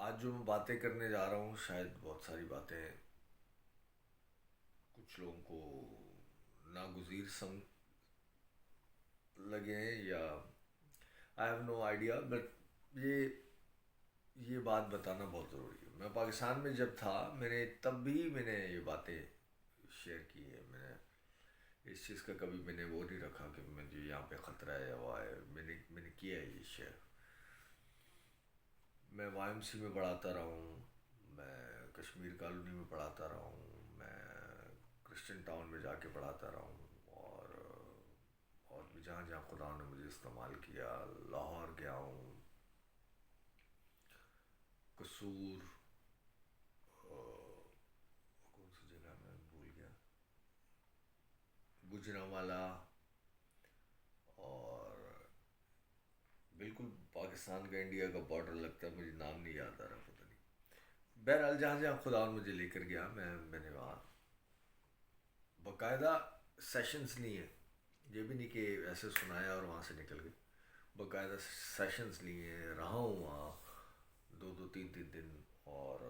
آج جو میں باتیں کرنے جا رہا ہوں شاید بہت ساری باتیں کچھ لوگوں کو ناگزیر لگیں یا I have no idea, but یہ یہ بات بتانا بہت ضروری ہے۔ میں پاکستان میں جب تھا میں نے یہ باتیں شیئر کی ہے۔ میں نے اس چیز کا کبھی میں نے وہ نہیں رکھا کہ مجھے یہاں پہ خطرہ ہے یا وہ ہے، میں نے کیا ہے یہ شیئر۔ میں وائی ایم سی میں پڑھاتا رہا ہوں، میں کشمیر کالونی میں پڑھاتا رہا ہوں، میں کرسچن ٹاؤن میں جا کے پڑھاتا رہا ہوں، اور بھی جہاں جہاں خدا نے مجھے استعمال کیا، لاہور گیا ہوں، قصور، کون سی جگہ میں بھول گیا، گجرانوالہ، اور بالکل پاکستان کا انڈیا کا بارڈر لگتا ہے، مجھے نام نہیں یاد آ رہا، پتہ نہیں۔ بہرحال جہاں جہاں خدا مجھے لے کر گیا، میں نے وہاں باقاعدہ سیشنز نہیں ہے، یہ بھی نہیں کہ ایسے سنایا اور وہاں سے نکل گئے، باقاعدہ سیشنز لیے ہیں، رہا ہوں وہاں دو دو تین تین دن، اور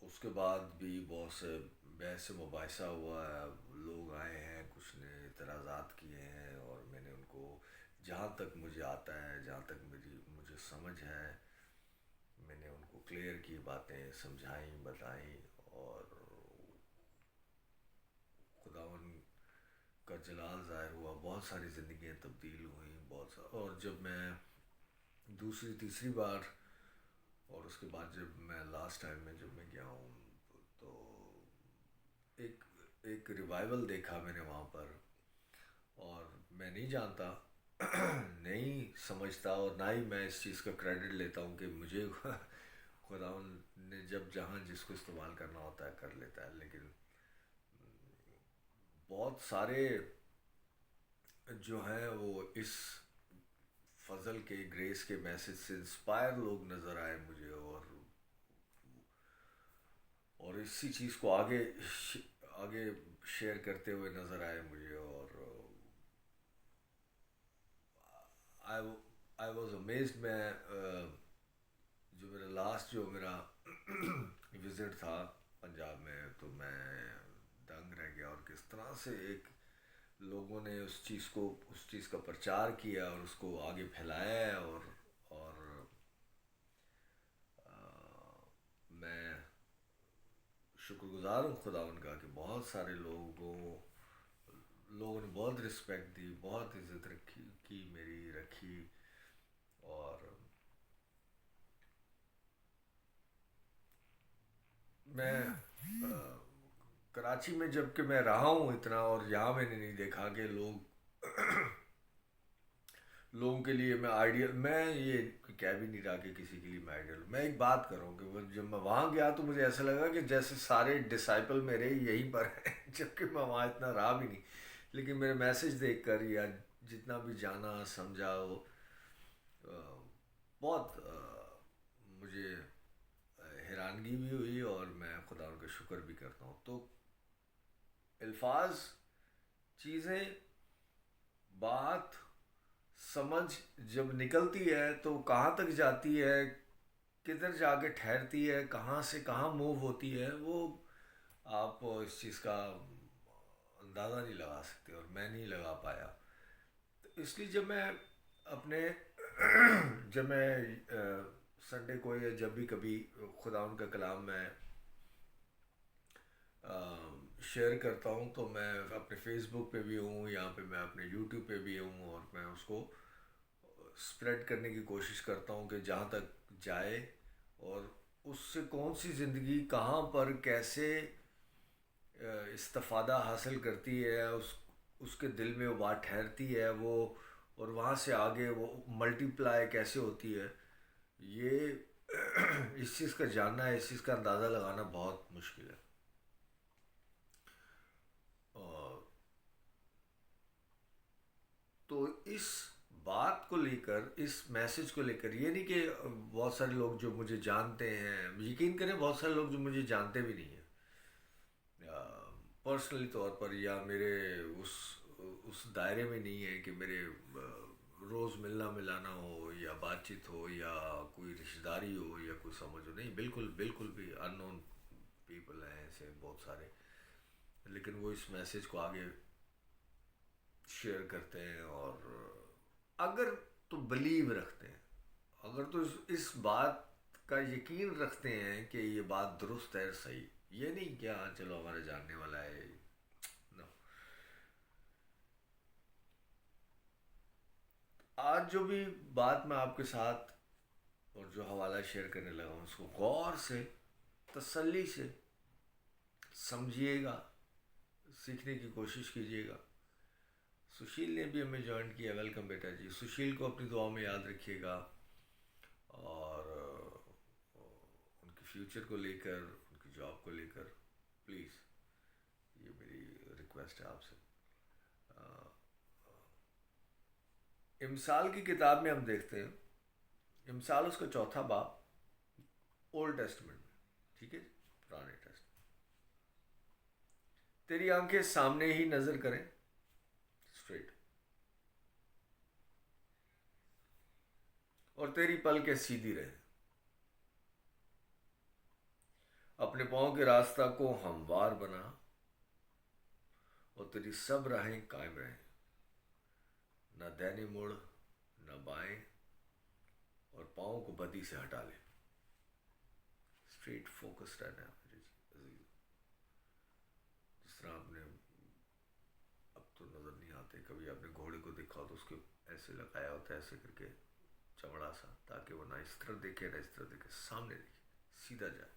اس کے بعد بھی بہت سے بحث مباحثہ ہوا ہے، لوگ آئے ہیں، کچھ نے اعتراضات کیے ہیں، اور میں نے ان کو جہاں تک مجھے آتا ہے، جہاں تک مجھے سمجھ ہے، میں نے ان کو کلیئر کی باتیں سمجھائیں، بتائیں، اور خداون کا جلال ظاہر ہوا، بہت ساری زندگیاں تبدیل ہوئیں، اور جب میں دوسری تیسری بار، اور اس کے بعد جب میں لاسٹ ٹائم میں جب میں گیا ہوں تو ایک ایک ریوائول دیکھا میں نے وہاں پر، اور میں نہیں جانتا نہیں سمجھتا، اور نہ ہی میں اس چیز کا کریڈٹ لیتا ہوں کہ مجھے خداون نے جب جہاں جس کو استعمال کرنا ہوتا ہے کر لیتا ہے، لیکن بہت سارے جو ہیں وہ اس فضل کے گریس کے میسج سے انسپائر لوگ نظر آئے مجھے، اور اسی چیز کو آگے شیئر کرتے ہوئے نظر آئے مجھے، اور آئی واز امیزڈ۔ میں جو میرا وزٹ تھا پنجاب میں، تو میں دنگ رہ گیا، اور کس طرح سے لوگوں نے اس چیز کا پرچار کیا اور اس کو آگے پھیلایا ہے، اور میں شکر گزار ہوں خدا ان کا کہ بہت سارے لوگوں نے بہت رسپیکٹ دی، بہت عزت کی میری رکھی، اور میں کراچی میں جب کہ میں رہا ہوں اتنا، اور یہاں میں نے نہیں دیکھا کہ لوگوں کے لیے میں آئیڈیل، میں یہ کہہ بھی نہیں رہا کہ کسی کے لیے میں آئیڈیل، میں ایک بات کروں کہ جب میں وہاں گیا تو مجھے ایسا لگا کہ جیسے سارے ڈسائپل میرے یہیں پر ہیں جبکہ میں وہاں اتنا رہا بھی نہیں، لیکن میرے میسج دیکھ کر یا جتنا بھی جانا سمجھا، وہ بہت مجھے حیرانگی بھی ہوئی، اور میں خدا ان کا شکر بھی کرتا ہوں۔ تو الفاظ، چیزیں، بات، سمجھ جب نکلتی ہے تو کہاں تک جاتی ہے، کدھر جا کے ٹھہرتی ہے، کہاں سے کہاں موو ہوتی ہے، وہ آپ اس چیز کا اندازہ نہیں لگا سکتے، اور میں نہیں لگا پایا۔ تو اس لیے اپنے جب میں سنڈے کو یا جب بھی کبھی خدا ان کا کلام میں شیئر کرتا ہوں، تو میں اپنے فیس بک پہ بھی ہوں، یہاں پہ میں اپنے یوٹیوب پہ بھی ہوں، اور میں اس کو اسپریڈ کرنے کی کوشش کرتا ہوں کہ جہاں تک جائے، اور اس سے کون سی زندگی کہاں پر کیسے استفادہ حاصل کرتی ہے، اس کے دل میں وہ بات ٹھہرتی ہے، وہ اور وہاں سے آگے وہ ملٹی پلائی کیسے ہوتی ہے، یہ اس چیز کا جاننا ہے، اس چیز کا اندازہ لگانا بہت مشکل ہے۔ اور تو اس بات کو لے کر، اس میسج کو لے کر، یہ نہیں کہ بہت سارے لوگ جو مجھے جانتے ہیں، یقین کریں بہت سارے لوگ جو مجھے جانتے بھی نہیں ہیں پرسنلی طور پر، یا میرے اس دائرے میں نہیں ہے کہ میرے روز ملنا ملانا ہو یا بات چیت ہو یا کوئی رشتہ داری ہو یا کوئی سمجھ ہو، نہیں بالکل بالکل بھی ان نون پیپل ہیں ایسے بہت سارے، لیکن وہ اس میسج کو آگے شیئر کرتے ہیں، اور اگر تو بلیو رکھتے ہیں، اگر تو اس بات کا یقین رکھتے ہیں کہ یہ بات درست ہے صحیح، یہ نہیں کہ ہاں چلو ہمارے جاننے والا ہے، نو۔ آج جو بھی بات میں آپ کے ساتھ اور جو حوالہ شیئر کرنے لگا ہوں، اس کو غور سے تسلی سے سمجھیے گا، سیکھنے کی کوشش کیجیے گا۔ سشیل نے بھی ہمیں جوائن کیا، ویلکم بیٹا جی۔ سشیل کو اپنی دعا میں یاد رکھیے گا، اور ان کی فیوچر کو لے کر، ان کی جاب کو لے کر پلیز، یہ میری ریکویسٹ ہے آپ سے۔ امثال کی کتاب میں ہم دیکھتے ہیں، امثال اس کا چوتھا باب، اولڈ ٹیسٹمنٹ میں، ٹھیک ہے، پرانے ٹیسٹ، تیری آنکھیں سامنے ہی نظر کریں، اسٹریٹ، اور تیری پلکیں سیدھی رہیں، اپنے پاؤں کے راستہ کو ہموار بنا، اور تیری سب راہیں قائم رہیں، نہ دائیں مڑ نہ بائیں، اور پاؤں کو بدی سے ہٹا لے، اسٹریٹ فوکس رہنا ہے میرے عزیز۔ جس طرح آپ نے، اب تو نظر نہیں آتے، کبھی آپ نے گھوڑے کو دیکھا تو اس کے ایسے لگایا ہوتا ہے، ایسے کر کے چمڑا سا، تاکہ وہ نہ اس طرف دیکھے نہ اس طرف دیکھے، سامنے دیکھے، سیدھا جائے۔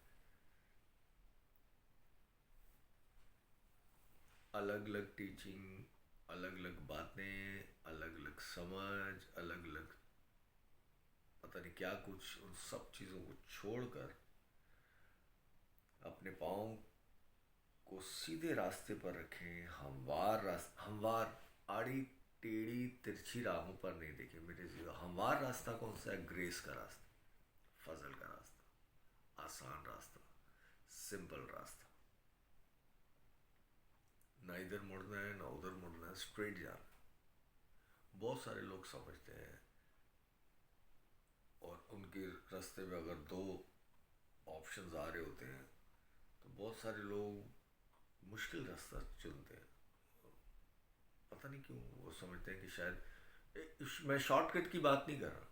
الگ الگ ٹیچنگ، الگ الگ باتیں، الگ الگ سمجھ، الگ الگ پتہ نہیں کیا کچھ، ان سب چیزوں کو چھوڑ کر اپنے پاؤں کو سیدھے راستے پر رکھیں، ہموار، آڑی ٹیڑھی ترچھی راہوں پر نہیں دیکھیں میرے زیرو۔ ہموار راستہ کون سا ہے؟ گریس کا راستہ، فضل کا راستہ، آسان راستہ، سمپل راستہ، نہ ادھر مڑنا ہے نہ ادھر مڑنا ہے، اسٹریٹ جانا ہے۔ بہت سارے لوگ سمجھتے ہیں، اور ان کے راستے میں اگر دو آپشنز آ رہے ہوتے ہیں تو بہت سارے لوگ مشکل راستہ چنتے ہیں، پتہ نہیں کیوں، وہ سمجھتے ہیں کہ شاید، میں شارٹ کٹ کی بات نہیں کر رہا،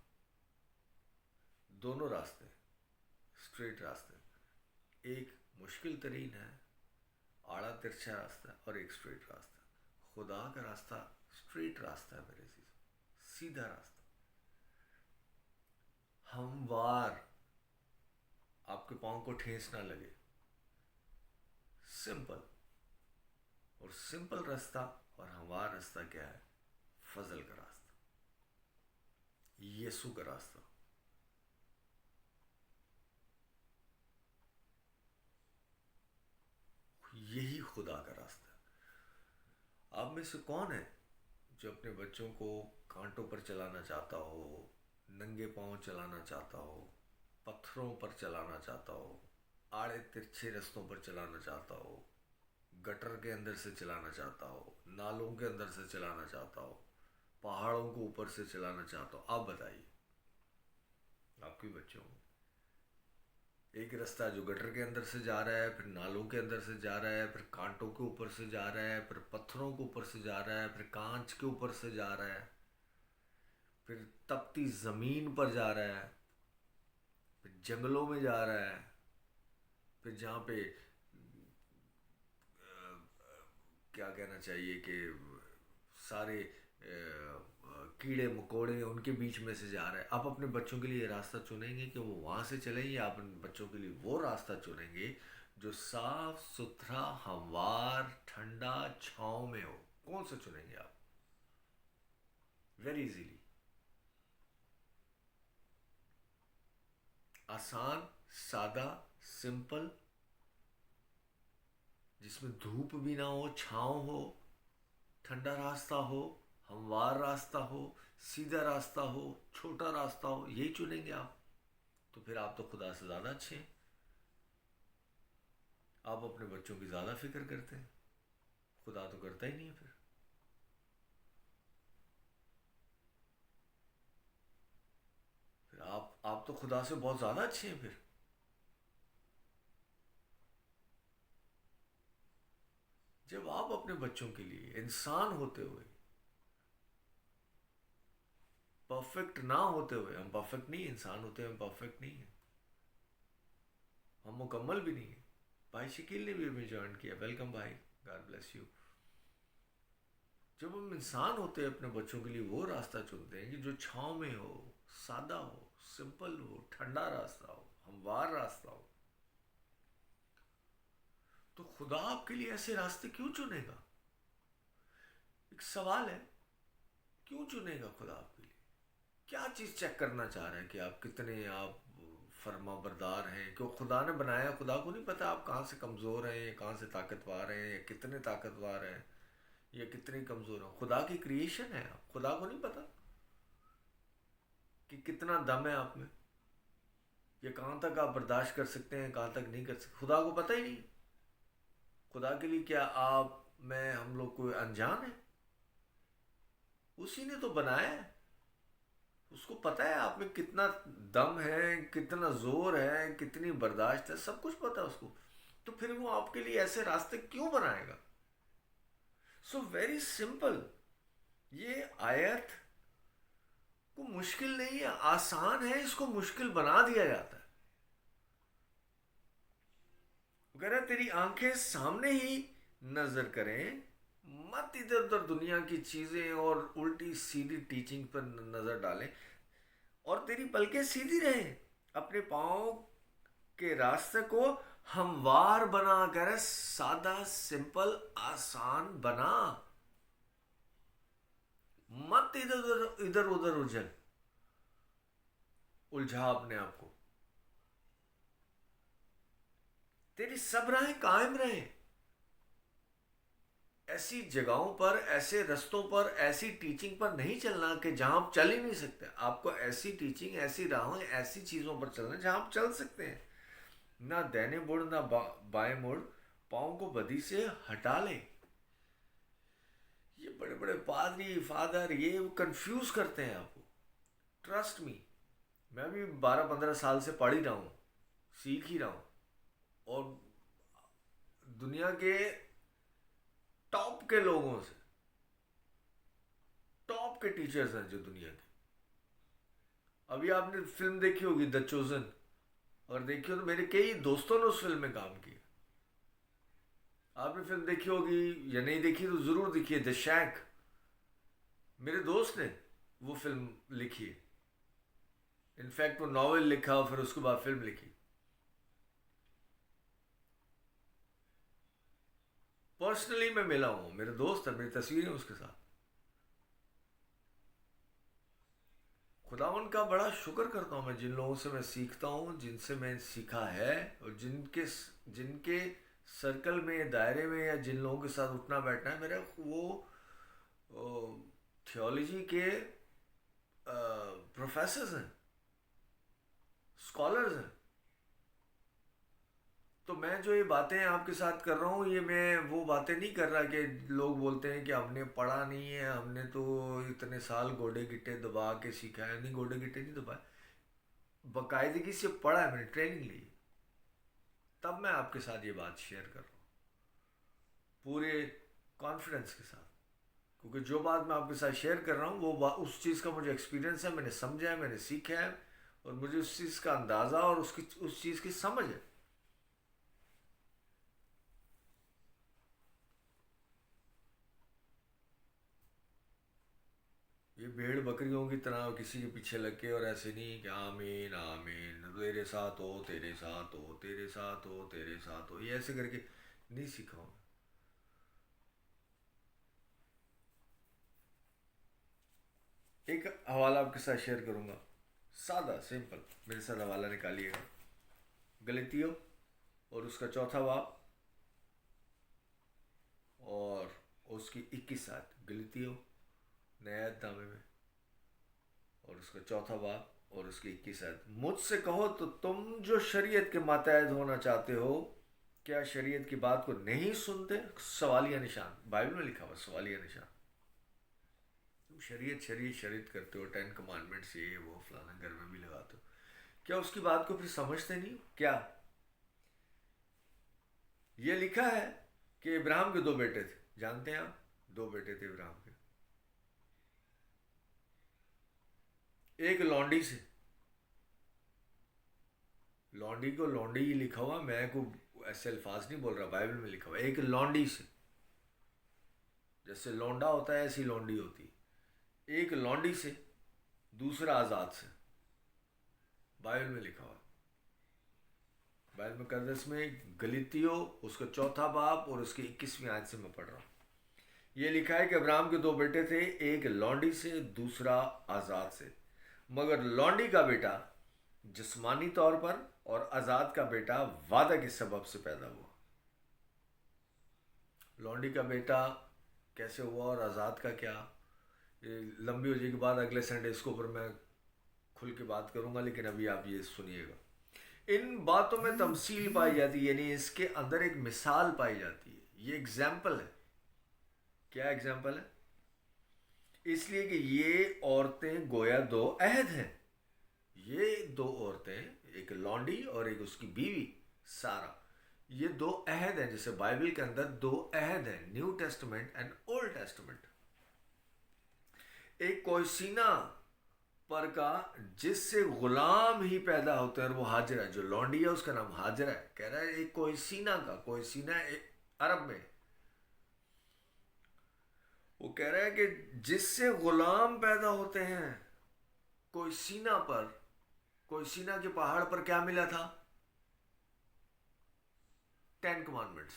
دونوں راستے، اسٹریٹ راستے، ایک مشکل ترین ہے، آڑا ترچھا راستہ، اور ایک اسٹریٹ راستہ۔ خدا کا راستہ اسٹریٹ راستہ ہے میرے عزیز، سیدھا راستہ، ہموار، آپ کے پاؤں کو ٹھیس نہ لگے، سمپل، اور سمپل راستہ اور ہموار راستہ کیا ہے؟ فضل کا راستہ، یسوع کا راستہ۔ یہی خدا کا راستہ ہے۔ آپ میں سے کون ہے جو اپنے بچوں کو کانٹوں پر چلانا چاہتا ہو، ننگے پاؤں چلانا چاہتا ہو، پتھروں پر چلانا چاہتا ہو، آڑے ترچھے رستوں پر چلانا چاہتا ہو، گٹر کے اندر سے چلانا چاہتا ہو، نالوں کے اندر سے چلانا چاہتا ہو، پہاڑوں کو اوپر سے چلانا چاہتا ہو؟ آپ بتائیے، آپ کے بچوں کو ایک راستہ جو گٹر کے اندر سے جا رہا ہے، پھر نالوں کے اندر سے جا رہا ہے، پھر کانٹوں کے اوپر سے جا رہا ہے، پھر پتھروں کے اوپر سے جا رہا ہے، پھر کانچ کے اوپر سے جا رہا ہے، پھر تپتی زمین پر جا رہا ہے، پھر جنگلوں میں جا رہا ہے، پھر جہاں پہ کیا کہنا چاہیے کہ سارے کیڑے مکوڑے ان کے بیچ میں سے جا رہا ہے۔ آپ اپنے بچوں کے لیے یہ راستہ چنیں گے کہ وہ وہاں سے چلیں، یا آپ اپنے بچوں کے لیے وہ راستہ چنیں گے جو صاف ستھرا، ہموار، ٹھنڈا، چھاؤں میں ہو؟ کون سا چنیں گے آپ؟ ویری ایزیلی، آسان، سادہ، سمپل، جس میں دھوپ بھی نہ ہو، چھاؤں ہو، ٹھنڈا راستہ ہو، ہموار راستہ ہو، سیدھا راستہ ہو، چھوٹا راستہ ہو، یہی چنیں گے آپ؟ تو پھر آپ تو خدا سے زیادہ اچھے ہیں، آپ اپنے بچوں کی زیادہ فکر کرتے ہیں، خدا تو کرتا ہی نہیں ہے پھر۔ آپ تو خدا سے بہت زیادہ اچھے ہیں پھر. جب آپ اپنے بچوں کے لیے انسان ہوتے ہوئے، پرفیکٹ نہ ہوتے ہوئے، ہم پرفیکٹ نہیں، انسان ہوتے ہوئے ہم پرفیکٹ نہیں ہیں، ہم مکمل بھی نہیں ہیں. بھائی شکیل نے بھی ہمیں جوائن کیا، ویلکم بھائی، گاڈ بلیس یو. جب ہم انسان ہوتے ہیں اپنے بچوں کے لیے وہ راستہ چنتے ہیں کہ جو چھاؤں میں ہو، سادہ ہو، سمپل ہو، ٹھنڈا راستہ ہو، ہموار راستہ ہو، تو خدا آپ کے لیے ایسے راستے کیوں چنے گا؟ ایک سوال ہے، کیوں چنے گا خدا آپ کے لیے؟ کیا چیز چیک کرنا چاہ رہے ہیں کہ آپ کتنے آپ فرما بردار ہیں؟ کہ خدا نے بنایا، خدا کو نہیں پتا آپ کہاں سے کمزور ہیں یا کہاں سے طاقتور ہیں یا کتنے طاقتور ہیں یا کتنی کمزور ہیں. خدا کی کریشن ہے، آپ خدا کو نہیں پتا کہ کتنا دم ہے آپ میں، یا کہاں تک آپ برداشت کر سکتے ہیں، کہاں تک نہیں کر سکتے. خدا کو پتہ ہی نہیں. خدا کے لیے کیا آپ میں ہم لوگ کوئی انجان ہے؟ اسی نے تو بنایا ہے، اس کو پتہ ہے آپ میں کتنا دم ہے، کتنا زور ہے، کتنی برداشت ہے، سب کچھ پتہ ہے اس کو. تو پھر وہ آپ کے لیے ایسے راستے کیوں بنائے گا؟ So very simple. یہ آیت کو مشکل نہیں ہے، آسان ہے، اس کو مشکل بنا دیا جاتا ہے. اگر تیری آنکھیں سامنے ہی نظر کریں، مت ادھر ادھر دنیا کی چیزیں اور الٹی سیدھی ٹیچنگ پر نظر ڈالیں، اور تیری پلکیں سیدھی رہیں، اپنے پاؤں کے راستے کو ہموار بنا کر سادہ سمپل آسان بنا. مت ادھر ادھر الجھا اپنے آپ کو. تیری سب راہیں قائم رہیں. ایسی جگہوں پر، ایسے رستوں پر، ایسی ٹیچنگ پر نہیں چلنا کہ جہاں آپ چل ہی نہیں سکتے. آپ کو ایسی ٹیچنگ، ایسی راہیں، ایسی چیزوں پر چلنا جہاں آپ چل سکتے ہیں. نہ دہنے مڑ نہ بائیں مڑ، پاؤں کو بدی سے ہٹا لے. یہ بڑے بڑے پادری فادر یہ کنفیوز کرتے ہیں آپ کو. ٹرسٹ می، میں بھی 12-15 سال سے پڑھ ہی رہا ہوں، سیکھ ہی رہا ہوں، اور دنیا کے ٹاپ کے لوگوں سے، ٹاپ کے ٹیچرز ہیں جو دنیا کے. ابھی آپ نے فلم دیکھی ہوگی دا چوزن، اور دیکھی ہو تو میرے کئی دوستوں نے اس فلم میں کام کیا. آپ نے فلم دیکھی ہوگی یا نہیں دیکھی تو ضرور دیکھیے، دا شیک. میرے دوست نے وہ فلم لکھی ہے، انفیکٹ وہ ناول لکھا پھر اس کے بعد فلم لکھی. پرسنلی میں ملا ہوں، میرے دوست ہے، میری تصویریں اس کے ساتھ. خداوند کا بڑا شکر کرتا ہوں میں جن لوگوں سے میں سیکھتا ہوں، جن سے میں سیکھا ہے، اور جن کے سرکل میں، دائرے میں، یا جن لوگوں کے ساتھ اٹھنا بیٹھنا ہے. میرے وہ تھیولوجی کے پروفیسرز ہیں، اسکالرز ہیں. تو میں جو یہ باتیں آپ کے ساتھ کر رہا ہوں، یہ میں وہ باتیں نہیں کر رہا کہ لوگ بولتے ہیں کہ ہم نے پڑھا نہیں ہے، ہم نے تو اتنے سال گوڈے گٹے دبا کے سیکھا ہے. نہیں، گوڈے گٹے نہیں دبائے، باقاعدگی سے پڑھا ہے، میں نے ٹریننگ لی، تب میں آپ کے ساتھ یہ بات شیئر کر رہا ہوں پورے کانفیڈنس کے ساتھ. کیونکہ جو بات میں آپ کے ساتھ شیئر کر رہا ہوں وہ اس چیز کا مجھے ایکسپیرینس ہے، میں نے سمجھا ہے، میں نے سیکھا ہے، اور مجھے اس چیز کا اندازہ اور اس چیز کی سمجھ ہے. یہ بھیڑ بکریوں کی طرح کسی کے پیچھے لگ کے اور ایسے نہیں کہ آمین آمین تیرے ساتھ ہو، تیرے ساتھ ہو، تیرے ساتھ ہو، تیرے ساتھ ہو، یہ ایسے کر کے نہیں سیکھا ہوں. ایک حوالہ آپ کے ساتھ شیئر کروں گا، سادہ سمپل، میرے ساتھ حوالہ نکالیے گا. غلطیوں اور اس کا 4 باب اور اس کی 21 آیت. غلطیوں نئے عہد نامے میں، اور اس کا 4 باب اور اس کی 21 آیت. مجھ سے کہو تو تم جو شریعت کے ماتحت ہونا چاہتے ہو، کیا شریعت کی بات کو نہیں سنتے؟ سوالیہ نشان، بائبل میں لکھا ہوا سوالیہ نشان. تم شریعت شریعت شریعت کرتے ہو، 10 کمانڈمنٹس، یہ وہ فلانا، گھر میں بھی لگاتے ہو. کیا اس کی بات کو پھر سمجھتے نہیں؟ کیا یہ لکھا ہے کہ ابراہیم کے 2 بیٹے تھے، جانتے ہیں آپ؟ 2 بیٹے تھے ابراہیم کے، ایک لونڈی سے، لونڈی کو لونڈی ہی لکھا ہوا، میں کو ایسے الفاظ نہیں بول رہا، بائبل میں لکھا ہوا ایک لونڈی سے، جیسے لونڈا ہوتا ہے ایسی لونڈی ہوتی ہے، ایک لونڈی سے، دوسرا آزاد سے، بائبل میں لکھا ہوا، بائبل مقدس میں گلتیو اس کا 4 باب اور اس کی 21ویں آیت سے میں پڑھ رہا ہوں۔ یہ لکھا ہے کہ ابراہیم کے 2 بیٹے تھے، ایک لونڈی سے دوسرا آزاد سے، مگر لونڈی کا بیٹا جسمانی طور پر اور آزاد کا بیٹا وعدہ کے سبب سے پیدا ہوا۔ لونڈی کا بیٹا کیسے ہوا اور آزاد کا کیا، یہ لمبی ہو جائے کے بعد اگلے سنڈے اس کے اوپر میں کھل کے بات کروں گا، لیکن ابھی آپ یہ سنیے گا۔ ان باتوں میں تمثیل پائی جاتی ہے، یعنی اس کے اندر ایک مثال پائی جاتی ہے، یہ ایگزامپل ہے۔ کیا ایگزامپل ہے؟ اس لیے کہ یہ عورتیں گویا 2 عہد ہیں، یہ 2 عورتیں، ایک لونڈی اور ایک اس کی بیوی سارا، یہ 2 عہد ہیں، جیسے بائبل کے اندر 2 عہد ہیں، new testament and old testament. ایک کوئی سینہ پر کا جس سے غلام ہی پیدا ہوتے ہیں، اور وہ حاجرہ، جو لونڈی ہے اس کا نام حاجرہ ہے، کہہ رہا ہے ایک کوئی سینہ کا، کوئی سینہ عرب میں، وہ کہہ رہا ہے کہ جس سے غلام پیدا ہوتے ہیں، کوئی سینہ پر، کوئی سینہ کے پہاڑ پر کیا ملا تھا؟ 10 کمانڈمنٹس،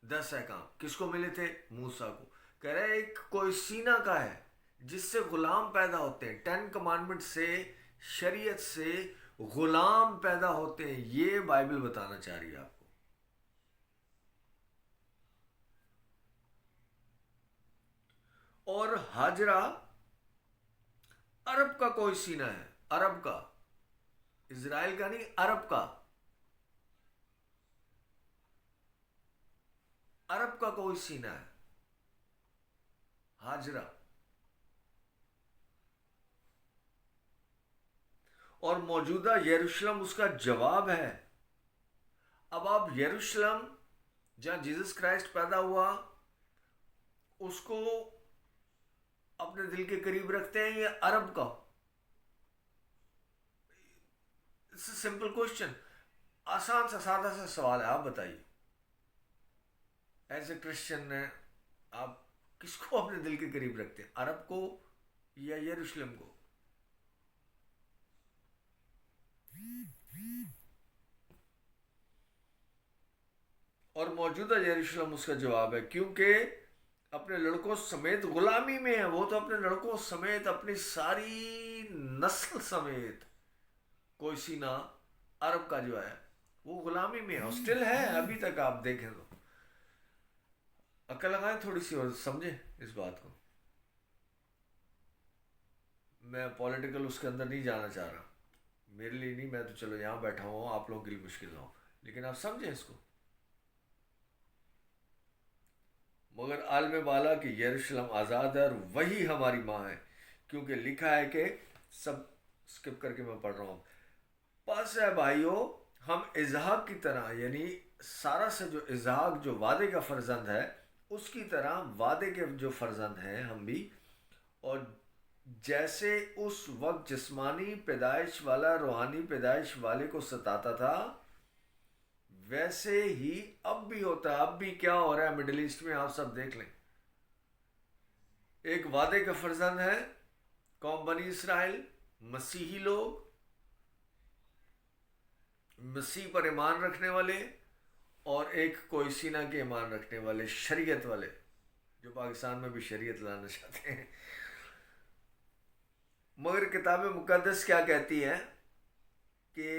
10 احکام، کس کو ملے تھے؟ موسیٰ کو۔ کہہ رہا ہے ایک کوئی سینہ کا ہے جس سے غلام پیدا ہوتے ہیں، 10 کمانڈمنٹ سے، شریعت سے غلام پیدا ہوتے ہیں، یہ بائبل بتانا چاہ رہی ہے آپ کو۔ اور حاجرہ عرب کا کوئی سینہ ہے، عرب کا، اسرائیل کا نہیں، عرب کا، عرب کا کوئی سینہ ہے حاجرہ، اور موجودہ یروشلم اس کا جواب ہے۔ اب آپ یروشلم جہاں جیسس کرائسٹ پیدا ہوا اس کو اپنے دل کے قریب رکھتے ہیں یا عرب کا؟ اٹس اے سمپل کوشچن، آسان سا سادہ سا سوال ہے، آپ بتائیے ایز اے کرسچن آپ کس کو اپنے دل کے قریب رکھتے ہیں، عرب کو یا یروشلم کو؟ اور موجودہ یروشلم اس کا جواب ہے، کیونکہ اپنے لڑکوں سمیت غلامی میں ہے، وہ تو اپنے لڑکوں سمیت، اپنی ساری نسل سمیت، کوئی سینہ عرب کا جو ہے وہ غلامی میں ہے، اسٹل ہے ابھی تک، آپ دیکھیں تو عقل لگائیں تھوڑی سی اور سمجھیں اس بات کو۔ میں پولیٹیکل اس کے اندر نہیں جانا چاہ رہا، میرے لیے نہیں، میں تو چلو یہاں بیٹھا ہوں، آپ لوگوں کے لیے مشکل نہ ہو، لیکن آپ سمجھیں اس کو۔ مگر عالم بالا کی یروشلم آزاد ہے اور وہی ہماری ماں ہے، کیونکہ لکھا ہے کہ، سب سکپ کر کے میں پڑھ رہا ہوں، پس ہے بھائیو ہم اسحاق کی طرح، یعنی سارا سے جو اسحاق جو وعدے کا فرزند ہے اس کی طرح وعدے کے جو فرزند ہیں ہم بھی، اور جیسے اس وقت جسمانی پیدائش والا روحانی پیدائش والے کو ستاتا تھا ویسے ہی اب بھی ہوتا ہے۔ اب بھی کیا ہو رہا ہے مڈل ایسٹ میں، آپ سب دیکھ لیں، ایک وعدے کا فرزند ہے قوم بنی اسرائیل، مسیحی لوگ، مسیح پر ایمان رکھنے والے، اور ایک کوئی سینہ کے ایمان رکھنے والے، شریعت والے، جو پاکستان میں بھی شریعت لانا چاہتے ہیں۔ مگر کتاب مقدس کیا کہتی ہے کہ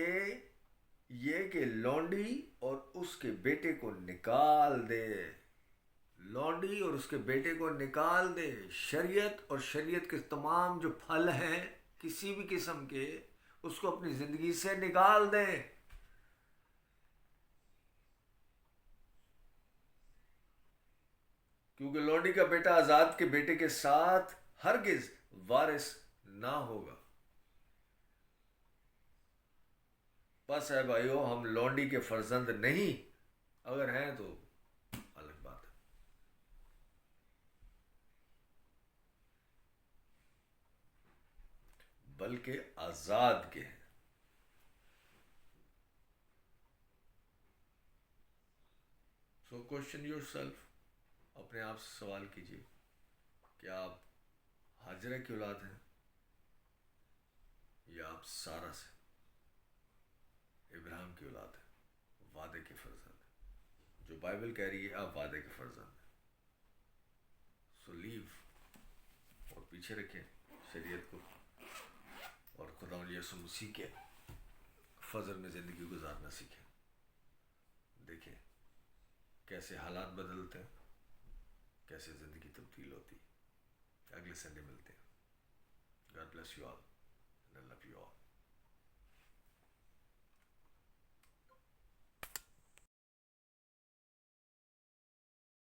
یہ کہ لونڈی اور اس کے بیٹے کو نکال دے، لونڈی اور اس کے بیٹے کو نکال دے، شریعت اور شریعت کے تمام جو پھل ہیں کسی بھی قسم کے، اس کو اپنی زندگی سے نکال دے، کیونکہ لونڈی کا بیٹا آزاد کے بیٹے کے ساتھ ہرگز وارث نہ ہوگا۔ بس ہے بھائیو، ہم لونڈی کے فرزند نہیں، اگر ہیں تو الگ بات ہے. بلکہ آزاد کے ہیں. سو کوشچن یور سیلف، اپنے آپ سے سوال کیجیے، کیا آپ حاجرہ کی اولاد ہیں یا آپ سارہ سے ابراہیم کی اولاد ہیں، وعدے کے فرزند ہیں. جو بائبل کہہ رہی ہے آپ وعدے کے فرزند ہیں. سو لیو، اور پیچھے رکھیں شریعت کو، اور خدا یسوع مسیح کے فضل میں زندگی گزارنا سیکھیں. دیکھیں کیسے حالات بدلتے ہیں، کیسے زندگی تبدیل ہوتی ہے. اگلے سنڈے ملتے ہیں. God bless you all and I love you all.